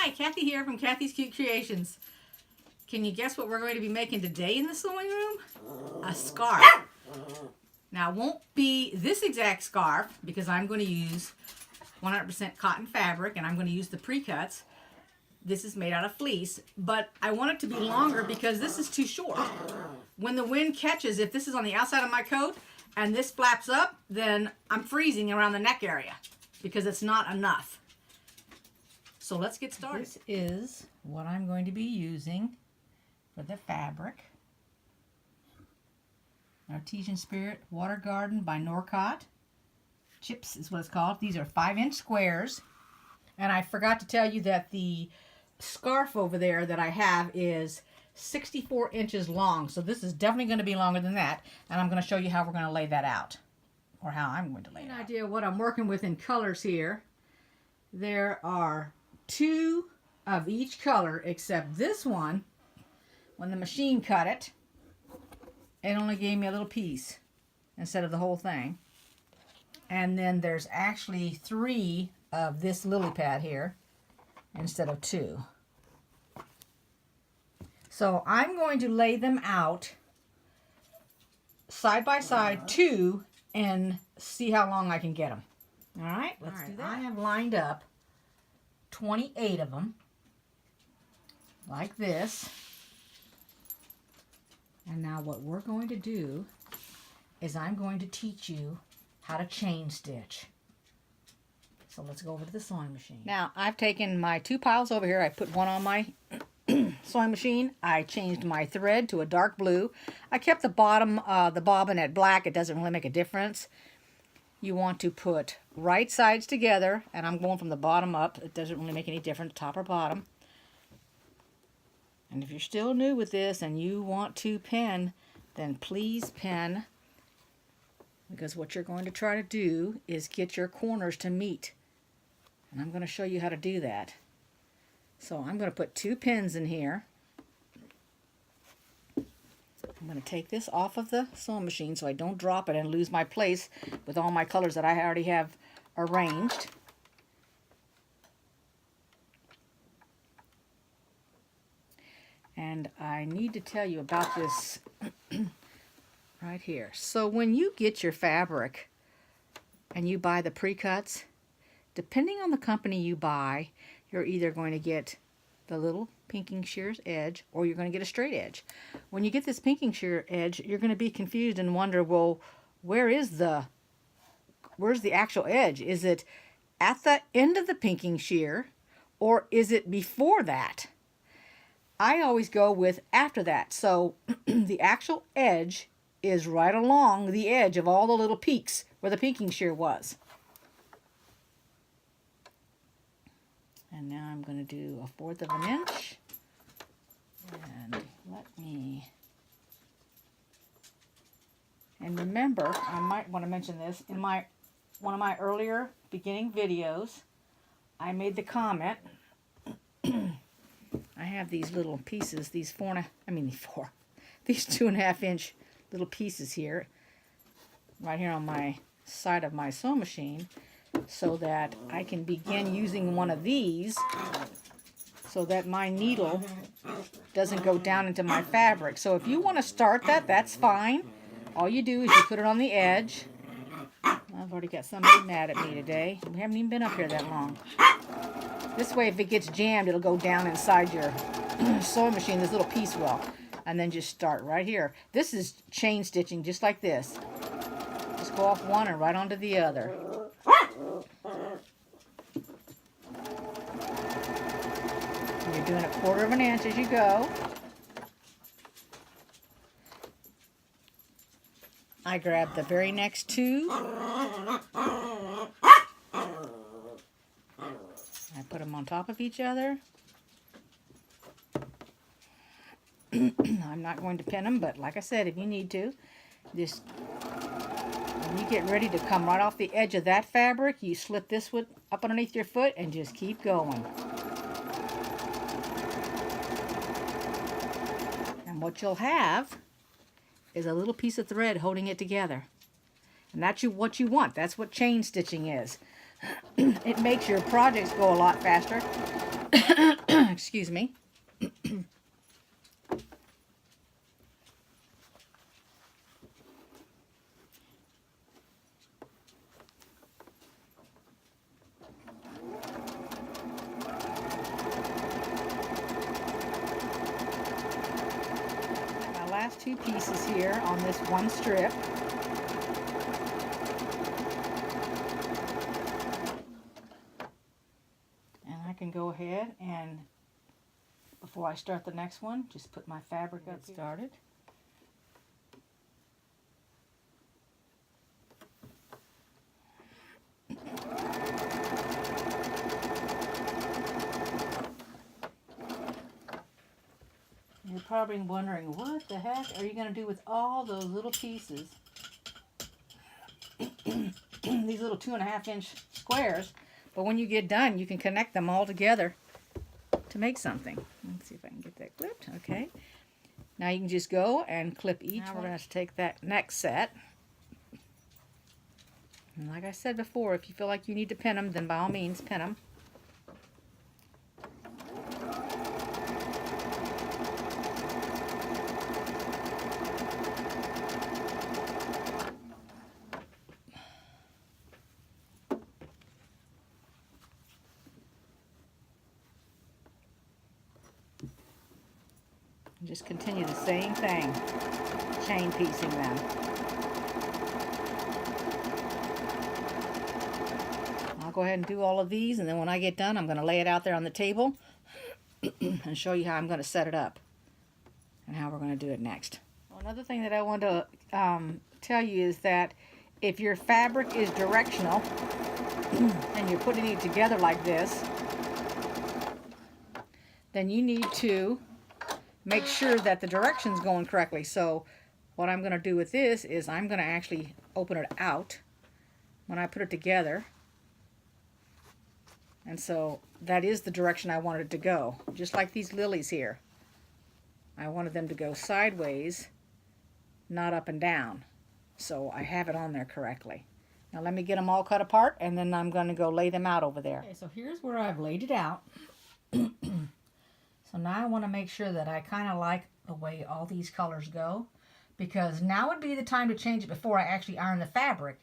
Hi, Kathy here from Kathy's Cute Creations. Can you guess what we're going to be making today in the sewing room? A scarf. Now, it won't be this exact scarf because I'm going to use 100% cotton fabric and I'm going to use the pre-cuts. This is made out of fleece, but I want it to be longer because this is too short. When the wind catches, if this is on the outside of my coat and this flaps up, then I'm freezing around the neck area because it's not enough. So let's get started. This is what I'm going to be using for the fabric. Artesian Spirit Water Garden by Norcott. Chips is what it's called. These are 5-inch squares. And I forgot to tell you that the scarf over there that I have is 64 inches long. So this is definitely going to be longer than that. And I'm going to show you how we're going to lay that out. Or how I'm going to lay it out. An idea of what I'm working with in colors here. There are 2 of each color, except this one, when the machine cut it, it only gave me a little piece instead of the whole thing. And then there's actually 3 of this lily pad here instead of 2. So I'm going to lay them out side by side 2 and see how long I can get them. All right, let's do that. I have lined up 28 of them like this. And now what we're going to do is I'm going to teach you how to chain stitch. So let's go over to the sewing machine. Now I've taken my 2 piles over here. I put one on my sewing machine. I changed my thread to a dark blue. I kept the bottom, the bobbin at black. It doesn't really make a difference. You want to put right sides together, and I'm going from the bottom up. It doesn't really make any difference, top or bottom. And if you're still new with this and you want to pin, then please pin, because what you're going to try to do is get your corners to meet. And I'm going to show you how to do that. So I'm going to put 2 pins in here. I'm going to take this off of the sewing machine so I don't drop it and lose my place with all my colors that I already have arranged. And I need to tell you about this right here. So when you get your fabric and you buy the pre-cuts, depending on the company you buy, you're either going to get the little pinking shears edge or you're going to get a straight edge. When you get this pinking shear edge, you're going to be confused and wonder, well, where's the actual edge? Is it at the end of the pinking shear or is it before that? I always go with after that. So the actual edge is right along the edge of all the little peaks where the pinking shear was. And now I'm going to do 1/4 of an inch. And remember, I might want to mention this, in one of my earlier beginning videos, I made the comment, I have these little pieces, these 2.5 inch little pieces here, right here on my side of my sewing machine, so that I can begin using one of these so that my needle doesn't go down into my fabric. So if you want to start that, that's fine. All you do is you put it on the edge. I've already got somebody mad at me today. We haven't even been up here that long. This way, if it gets jammed, it'll go down inside your sewing machine, this little piece will. And then just start right here. This is chain stitching, just like this. Just go off one and right onto the other. You're doing 1/4 of an inch as you go. I grab the very next 2. I put them on top of each other. I'm not going to pin them, but like I said, if you need to, just when you get ready to come right off the edge of that fabric, you slip this one up underneath your foot and just keep going. And what you'll have is a little piece of thread holding it together. And that's what you want. That's what chain stitching is. It makes your projects go a lot faster. Excuse me. My last two pieces here on this one strip. And I can go ahead and, before I start the next one, just put my fabric up started. You're probably wondering, what the heck are you going to do with all those little pieces? These little 2.5-inch squares. But when you get done, you can connect them all together to make something. Let's see if I can get that clipped. Okay. Now you can just go and clip each one. Now we're going to take that next set. And like I said before, if you feel like you need to pin them, then by all means pin them. Just continue the same thing, chain piecing them. I'll go ahead and do all of these, and then when I get done, I'm going to lay it out there on the table and show you how I'm going to set it up and how we're going to do it next. Well, another thing that I want to tell you is that if your fabric is directional and you're putting it together like this, then you need to make sure that the direction's going correctly. So what I'm going to do with this is I'm going to actually open it out when I put it together. And so that is the direction I wanted it to go. Just like these lilies here. I wanted them to go sideways, not up and down. So I have it on there correctly. Now let me get them all cut apart, and then I'm going to go lay them out over there. Okay, so here's where I've laid it out. So now I want to make sure that I kind of like the way all these colors go, because now would be the time to change it before I actually iron the fabric.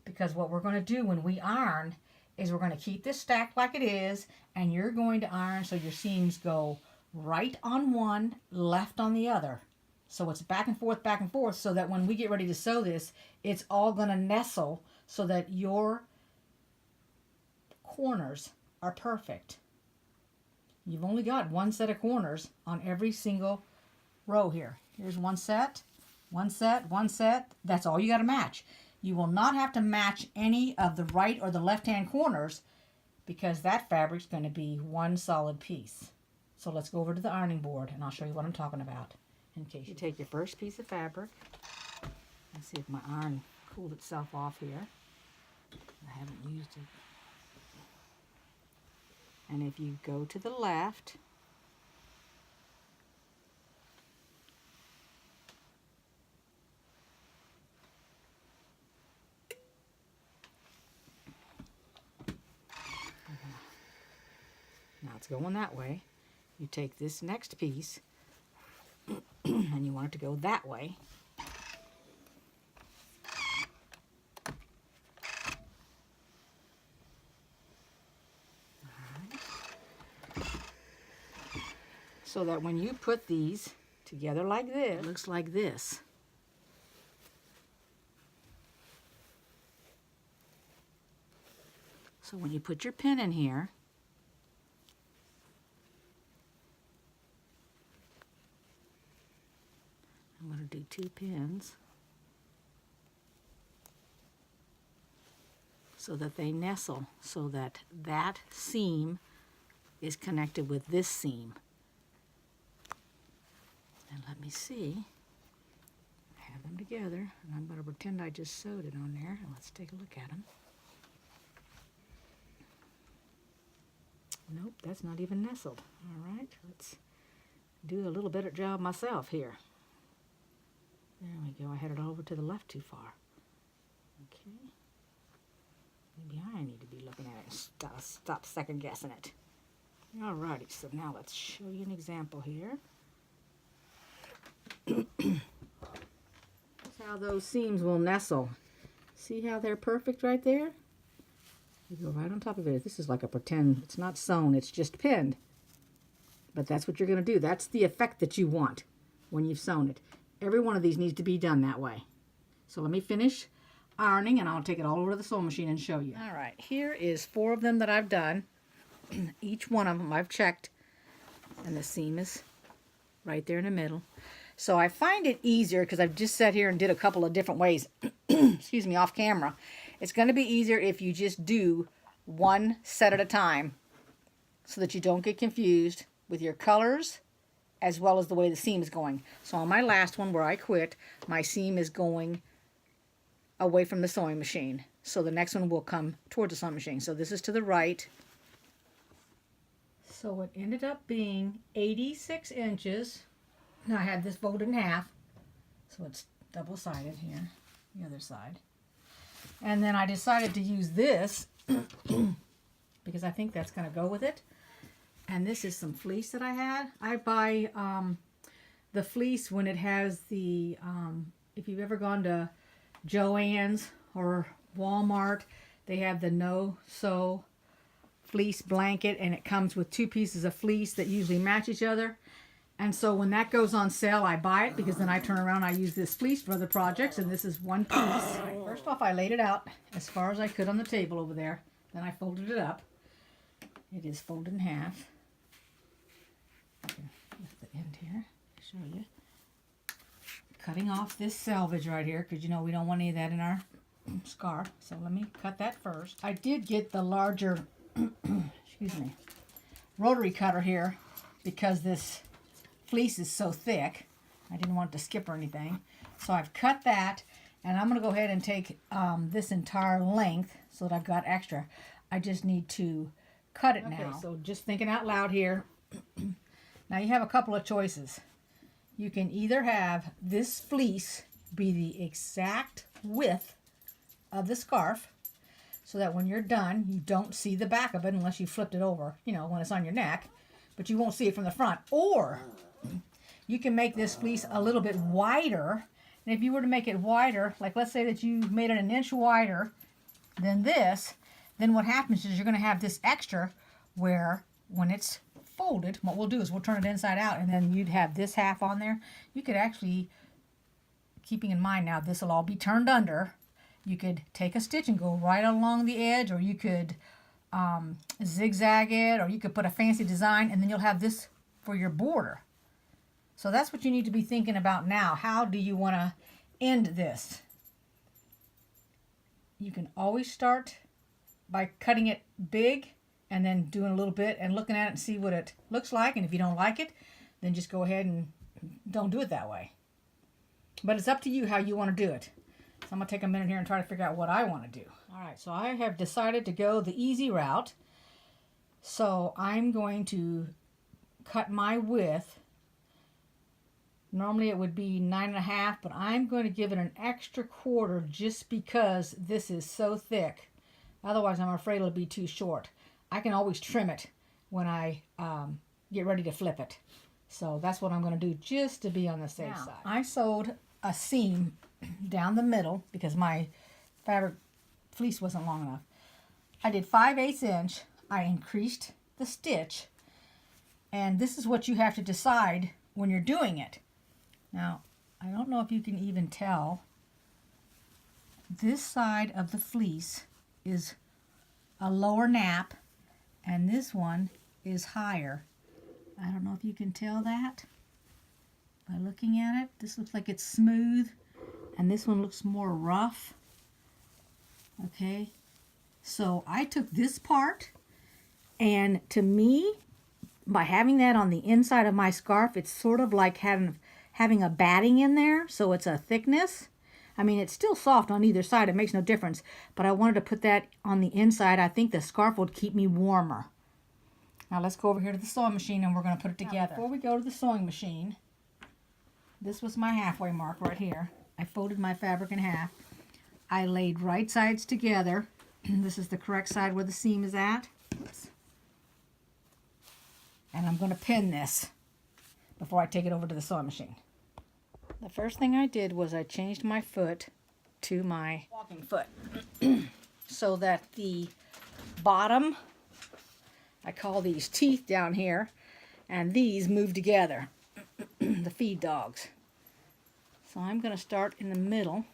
Because what we're going to do when we iron is we're going to keep this stacked like it is, and you're going to iron so your seams go right on one, left on the other. So it's back and forth, so that when we get ready to sew this, it's all going to nestle so that your corners are perfect. You've only got one set of corners on every single row here. Here's one set, one set, one set. That's all you got to match. You will not have to match any of the right or the left-hand corners, because that fabric's going to be one solid piece. So let's go over to the ironing board and I'll show you what I'm talking about. In case you take your first piece of fabric. Let's see if my iron cooled itself off here. I haven't used it. And if you go to the left, now it's going that way. You take this next piece and you want it to go that way. So that when you put these together like this, it looks like this. So when you put your pin in here, I'm going to do 2 pins so that they nestle, so that that seam is connected with this seam. And let me see. I have them together, and I'm going to pretend I just sewed it on there. Let's take a look at them. Nope, that's not even nestled. All right, let's do a little better job myself here. There we go. I had it over to the left too far. Okay. Maybe I need to be looking at it and stop second guessing it. Alrighty, so now let's show you an example here. That's how those seams will nestle. See how they're perfect right there? You go right on top of it. This is like a pretend, it's not sewn, it's just pinned. But that's what you're going to do. That's the effect that you want when you've sewn it. Every one of these needs to be done that way. So let me finish ironing and I'll take it all over to the sewing machine and show you. Alright, here is 4 of them that I've done. Each one of them I've checked, and the seam is right there in the middle. So I find it easier because I've just sat here and did a couple of different ways, excuse me, off camera. It's going to be easier if you just do one set at a time so that you don't get confused with your colors as well as the way the seam is going. So on my last one where I quit, my seam is going away from the sewing machine. So the next one will come towards the sewing machine. So this is to the right. So it ended up being 86 inches. Now I had this folded in half, so it's double-sided here, the other side. And then I decided to use this because I think that's going to go with it. And this is some fleece that I had. I buy the fleece when it has the, if you've ever gone to Joann's or Walmart, they have the no-sew fleece blanket, and it comes with 2 pieces of fleece that usually match each other. And so when that goes on sale, I buy it because then I turn around and I use this fleece for other projects, and this is 1 piece. Right, first off, I laid it out as far as I could on the table over there. Then I folded it up. It is folded in half. I can lift the end here, show you. Cutting off this selvage right here because, you know, we don't want any of that in our scarf. So let me cut that first. I did get the larger excuse me, rotary cutter here because this fleece is so thick. I didn't want it to skip or anything. So I've cut that, and I'm going to go ahead and take this entire length so that I've got extra. I just need to cut it now. So just thinking out loud here. Now you have a couple of choices. You can either have this fleece be the exact width of the scarf, so that when you're done, you don't see the back of it unless you flipped it over, you know, when it's on your neck, but you won't see it from the front. Or you can make this fleece a little bit wider, and if you were to make it wider, like let's say that you made it 1 inch wider than this, then what happens is you're going to have this extra where when it's folded, what we'll do is we'll turn it inside out, and then you'd have this half on there. You could actually, keeping in mind now this will all be turned under, you could take a stitch and go right along the edge, or you could zigzag it, or you could put a fancy design, and then you'll have this for your border. So that's what you need to be thinking about now. How do you want to end this? You can always start by cutting it big and then doing a little bit and looking at it and see what it looks like. And if you don't like it, then just go ahead and don't do it that way. But it's up to you how you want to do it. So I'm going to take a minute here and try to figure out what I want to do. Alright, so I have decided to go the easy route. So I'm going to cut my width. Normally it would be 9.5, but I'm going to give it an extra quarter just because this is so thick. Otherwise I'm afraid it'll be too short. I can always trim it when I get ready to flip it. So that's what I'm going to do just to be on the safe side. I sewed a seam down the middle because my fabric fleece wasn't long enough. I did 5/8 inch. I increased the stitch, and this is what you have to decide when you're doing it. Now, I don't know if you can even tell. This side of the fleece is a lower nap, and this one is higher. I don't know if you can tell that by looking at it. This looks like it's smooth, and this one looks more rough. Okay, so I took this part, and to me, by having that on the inside of my scarf, it's sort of like having a batting in there, so it's a thickness. I mean, it's still soft on either side. It makes no difference, but I wanted to put that on the inside. I think the scarf would keep me warmer. Now let's go over here to the sewing machine, and we're going to put it together. Now, before we go to the sewing machine, this was my halfway mark right here. I folded my fabric in half. I laid right sides together. This is the correct side where the seam is at. Oops. And I'm going to pin this before I take it over to the sewing machine. The first thing I did was I changed my foot to my walking foot so that the bottom, I call these teeth down here, and these move together, the feed dogs. So I'm going to start in the middle,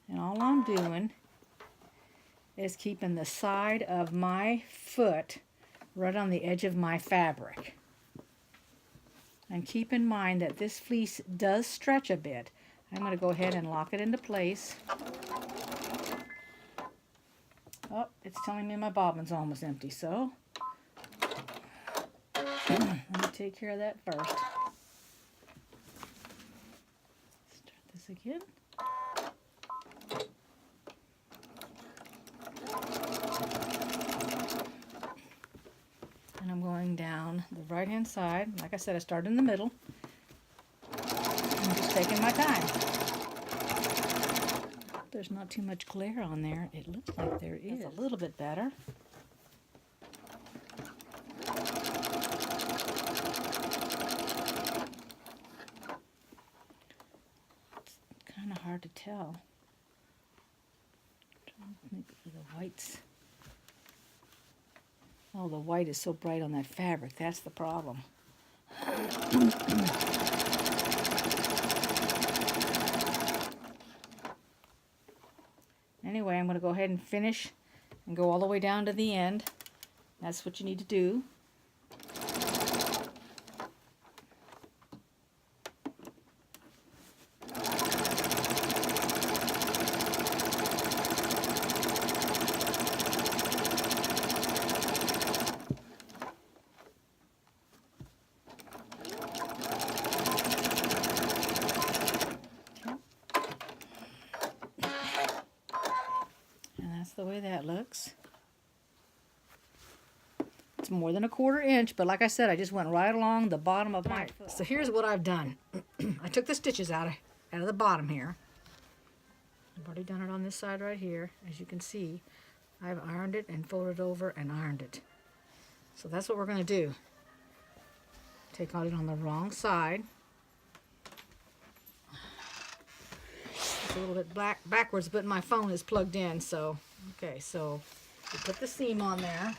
and all I'm doing is keeping the side of my foot right on the edge of my fabric. And keep in mind that this fleece does stretch a bit. I'm going to go ahead and lock it into place. Oh, it's telling me my bobbin's almost empty, so let me take care of that first. Start this again. And I'm going down the right hand side. Like I said, I started in the middle. I'm just taking my time. There's not too much glare on there. It looks like there is. That's a little bit better. It's kind of hard to tell. Maybe for the whites. Oh, the white is so bright on that fabric. That's the problem. Anyway, I'm going to go ahead and finish and go all the way down to the end. That's what you need to do. The way that looks. It's more than a 1/4 inch, but like I said, I just went right along the bottom of my foot. So here's what I've done. I took the stitches out of the bottom here. I've already done it on this side right here. As you can see, I've ironed it and folded over and ironed it. So that's what we're going to do. Take it on the wrong side. It's a little bit backwards, but my phone is plugged in, so okay, so you put the seam on there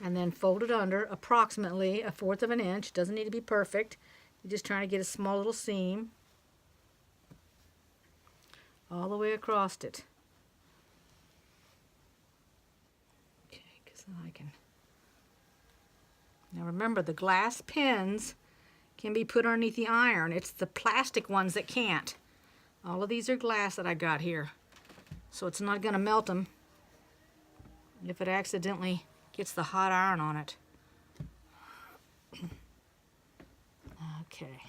and then fold it under approximately 1/4 of an inch. Doesn't need to be perfect. You're just trying to get a small little seam all the way across it. Okay, because then I can. Now remember, the glass pins can be put underneath the iron. It's the plastic ones that can't. All of these are glass that I got here. So it's not going to melt them if it accidentally gets the hot iron on it. Okay.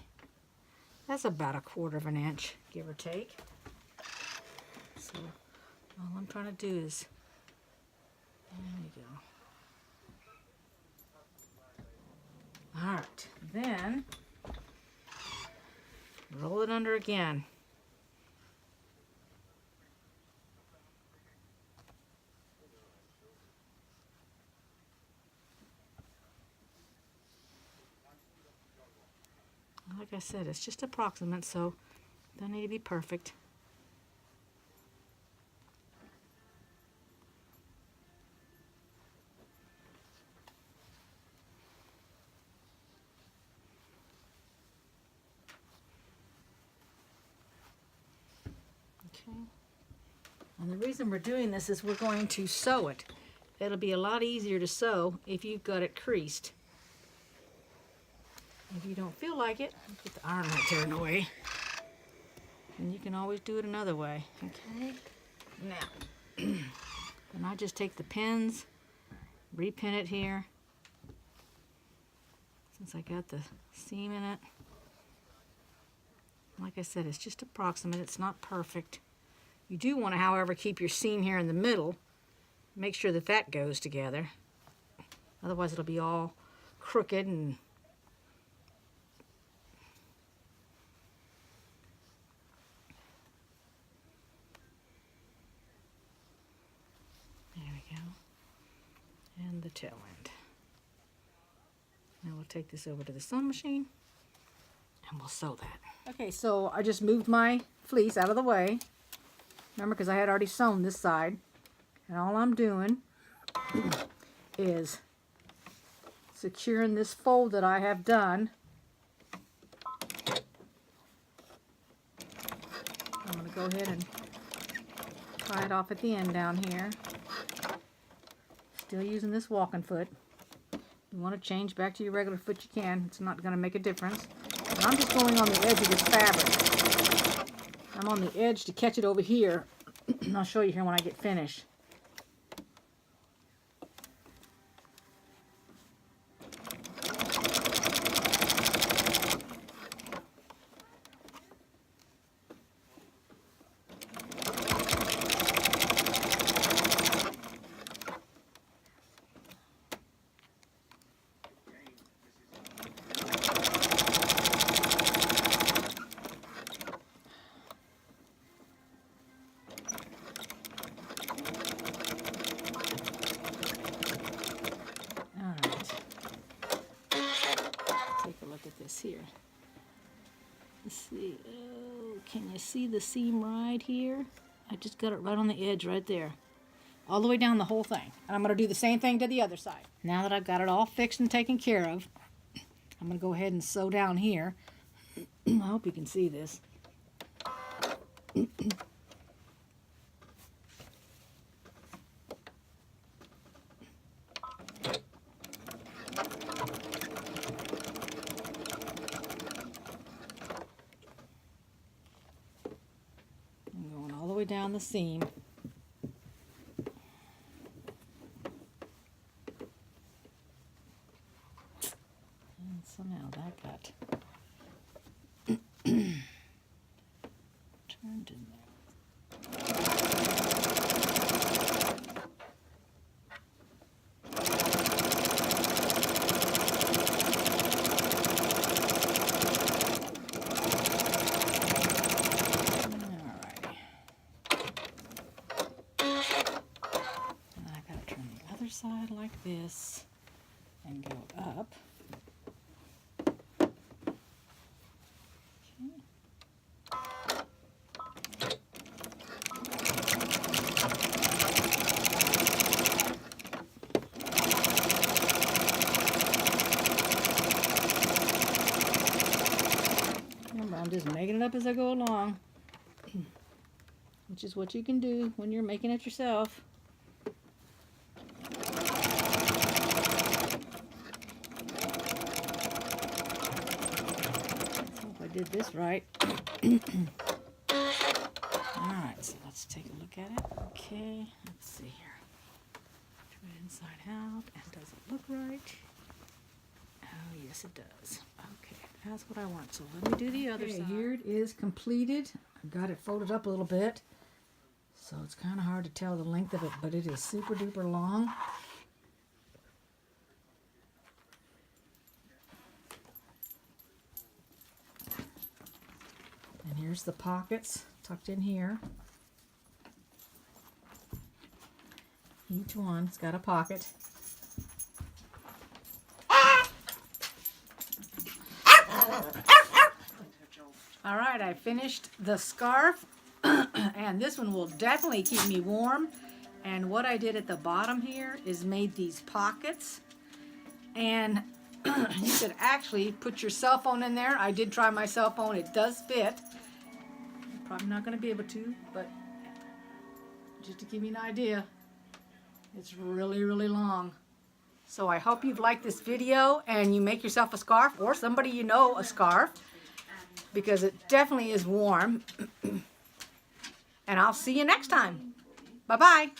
That's about 1/4 of an inch, give or take. So all I'm trying to do is, there we go. Alright, then roll it under again. Like I said, it's just approximate, so don't need to be perfect. Okay. And the reason we're doing this is we're going to sew it. It'll be a lot easier to sew if you've got it creased. If you don't feel like it, put the iron right there in the way. And you can always do it another way. Okay. Now, and I just take the pins, repin it here. Since I got the seam in it. Like I said, it's just approximate. It's not perfect. You do want to, however, keep your seam here in the middle. Make sure that that goes together. Otherwise, it'll be all crooked and there we go. And the tail end. Now we'll take this over to the sewing machine and we'll sew that. Okay, so I just moved my fleece out of the way. Remember, because I had already sewn this side. And all I'm doing is securing this fold that I have done. I'm going to go ahead and tie it off at the end down here. Still using this walking foot. You want to change back to your regular foot, you can. It's not going to make a difference. And I'm just going on the edge of this fabric. I'm on the edge to catch it over here. And I'll show you here when I get finished. At this here. Let's see. Oh, can you see the seam right here? I just got it right on the edge right there. All the way down the whole thing. And I'm going to do the same thing to the other side. Now that I've got it all fixed and taken care of, I'm going to go ahead and sew down here. I hope you can see this. Down the seam. And somehow that got turned in there. Side like this and go up. Remember, I'm just making it up as I go along, which is what you can do when you're making it yourself. Did this right. Alright, so let's take a look at it. Okay, let's see here. Turn it inside out. And does it look right? Oh, yes it does. Okay, that's what I want. So let me do the other side. Here it is completed. I've got it folded up a little bit. So it's kind of hard to tell the length of it, but it is super duper long. And here's the pockets tucked in here. Each one's got a pocket. All right, I finished the scarf, and this one will definitely keep me warm. And what I did at the bottom here is made these pockets, and you could actually put your cell phone in there. I did try my cell phone. It does fit. I'm probably not going to be able to, but just to give you an idea, it's really, really long. So I hope you've liked this video and you make yourself a scarf, or somebody you know a scarf, because it definitely is warm. And I'll see you next time. Bye-bye.